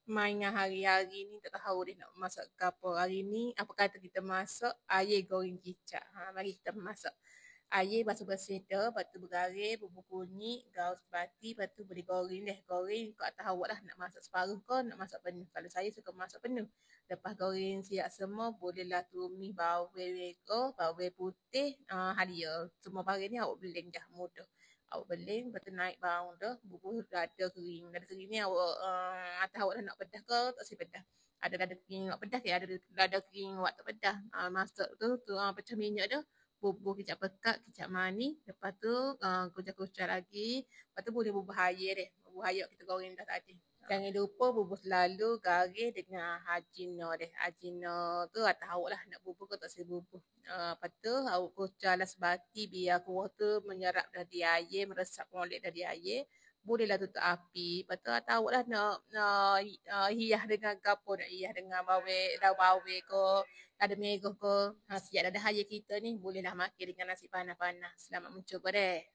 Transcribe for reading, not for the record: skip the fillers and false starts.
mainan hari-hari ni tak tahu dia nak masak ke apa. Hari ni apa kata kita masak air goreng kicap. Mari kita masak. Air basuh bersih dah, lepas tu bergaring, bubur kunyit, garam sepati, lepas tu boleh goreng deh. Goreng ikut atas awak lah nak masak separuh ke nak masak penuh. Kalau saya suka masak penuh. Lepas goreng siap semua, bolehlah tumis bawang merah, bawang putih, halia. Semua barang ni awak blend dah mudah. Awak blend, lepas tu naik bawang dah, bubur lada kering. Lada kering ni awak, atas awak dah nak pedas ke, tak si pedas. Ada lada kering awak pedas ke, ada lada kering awak tak pedas. Masak tu, pecah minyak dah. Bubur kicap pekat, kicap manis. Lepas tu kucar-kucar lagi. Lepas tu boleh bubur air deh. Bubur air kita goreng dah tadi. Jangan lupa bubur selalu, garing dengan hajino deh. Hajino tu atas awak lah nak bubur ke tak saya bubur. Lepas tu awak kucar lah sebati biar kuah tu menyerap dari air, meresap molek dari air. Bolehlah tutup api. Lepas tu atas awak lah nak hias dengan kapur, nak hias dengan daun bawang ke, ada merah ke. Siap dah air kita ni. Bolehlah makan dengan nasi panas-panas. Selamat mencuba deh.